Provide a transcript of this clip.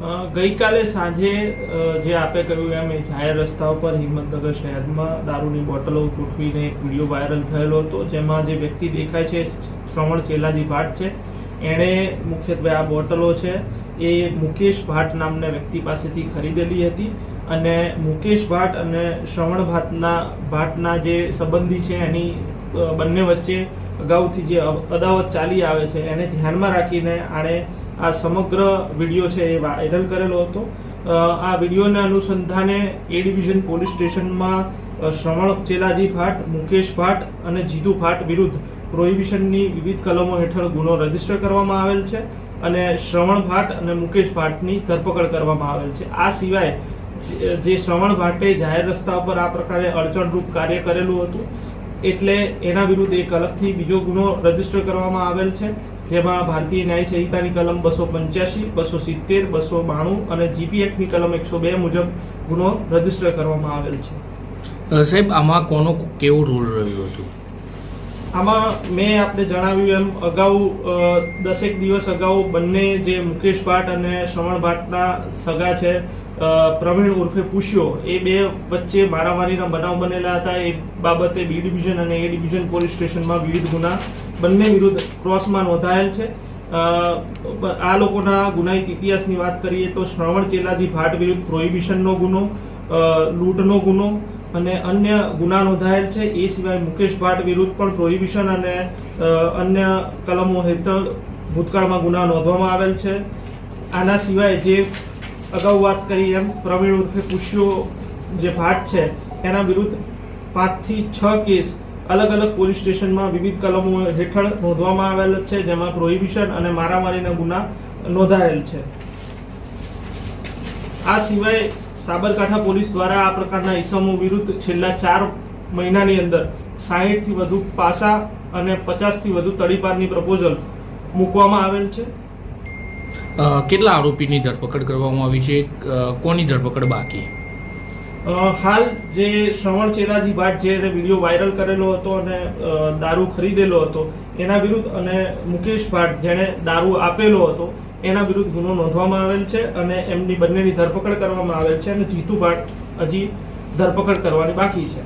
ગઈકાલે સાંજે જે આપે કહ્યું એમ જાહેર રસ્તાઓ પર હિંમતનગર શહેરમાં દારૂની બોટલો ગોઠવીને એક વિડીયો વાયરલ થયેલો હતો, જેમાં જે વ્યક્તિ દેખાય છે શ્રવણ ચેલાજી ભાટ છે. એણે મુખ્યત્વે આ બોટલો છે એ મુકેશ ભાટ નામના વ્યક્તિ પાસેથી ખરીદેલી હતી અને મુકેશ ભાટ અને શ્રવણ ભાટના જે સંબંધી છે એની બંને વચ્ચે અગાઉથી જે અદાવત ચાલી આવે છે એને ધ્યાનમાં રાખીને આણે આ સમગ્ર વિડીયો છે એ વાયરલ કરેલો હતો. આ વિડીયોના અનુસંધાને એ ડિવિઝન પોલીસ સ્ટેશનમાં શ્રવણ ચેલાજી ભાટ, મુકેશ ભાટ અને જીતુ ભાટ વિરુદ્ધ પ્રોહિબિશનની વિવિધ કલમો હેઠળ ગુનો રજીસ્ટર કરવામાં આવેલ છે અને શ્રવણ ભાટ અને મુકેશ ભાટની ધરપકડ કરવામાં આવેલ છે. આ સિવાય જે શ્રવણ ભાટે જાહેર રસ્તા પર આ પ્રકારે અડચણરૂપ કાર્ય કરેલું હતું એટલે એના વિરુદ્ધ એક અલગથી બીજો ગુનો રજીસ્ટર કરવામાં આવેલ છે, જેમાં ભારતીય ન્યાય સંહિતાની કલમ 285, 270, 292 અને જીપી એક્ટની કલમ 102 મુજબ ગુનો રજીસ્ટર કરવામાં આવેલ છે. સાહેબ, આમાં કોનો કેવો રોલ રહ્યો હતો? આમાં મેં આપને જણાવ્યું એમ અગાઉ 10 દિવસ અગાઉ બંને જે મુકેશ ભાટ અને શ્રવણ ભાટના સગા છે પ્રવીણ ઉર્ફે પુષ્યો, એ બે વચ્ચે મારામારીના બનાવ બનેલા હતા. એ બાબતે બી ડિવિઝન અને એ ડિવિઝન પોલીસ સ્ટેશનમાં વિવિધ ગુના બંને વિરુદ્ધ ક્રોસમાં નોંધાયેલ છે. આ લોકોના ગુનાહિત ઇતિહાસની વાત કરીએ તો શ્રવણ ચેલાજી ભાટ વિરુદ્ધ પ્રોહિબિશનનો ગુનો, લૂંટનો ગુનો અને અન્ય ગુના નોંધાયેલ છે. એ સિવાય મુકેશ ભાટ વિરુદ્ધ પણ પ્રોહિબિશન અને અન્ય કલમો હેઠળ ભૂતકાળમાં ગુના નોંધવામાં આવેલ છે. આના સિવાય જે અગાઉ વાત કરી એમ પ્રવીણ ઉર્ફે પુષ્યો જે ભાટ છે એના વિરુદ્ધ 5 થી 6 કેસ અલગ અલગ પોલીસ સ્ટેશનમાં વિવિધ કલમો હેઠળ નોંધવામાં આવેલ છે, જેમાં પ્રોહિબિશન અને મારામારીના ગુના નોંધાયેલ છે. આ સિવાય સાબરકાંઠા પોલીસ દ્વારા આ પ્રકારના ઇસમો વિરુદ્ધ છેલ્લા 4 મહિનાની અંદર 60 થી વધુ પાસા અને 50 થી વધુ તડીપારની પ્રપોઝલ મૂકવામાં આવેલ છે. કેટલા આરોપીની ધરપકડ કરવામાં આવી છે? કોની ધરપકડ બાકી? હાલ જે શ્રવણ ચેલાજી ભાટ જે વિડીયો વાયરલ કરેલો હતો અને દારૂ ખરીદેલો હતો એના વિરુદ્ધ અને મુકેશ ભાટ જેણે દારૂ આપેલો હતો એના વિરુદ્ધ ગુનો નોંધવામાં આવેલ છે અને એમની બંનેની ધરપકડ કરવામાં આવેલ છે અને જીતુ ભાટ હજી ધરપકડ કરવાની બાકી છે.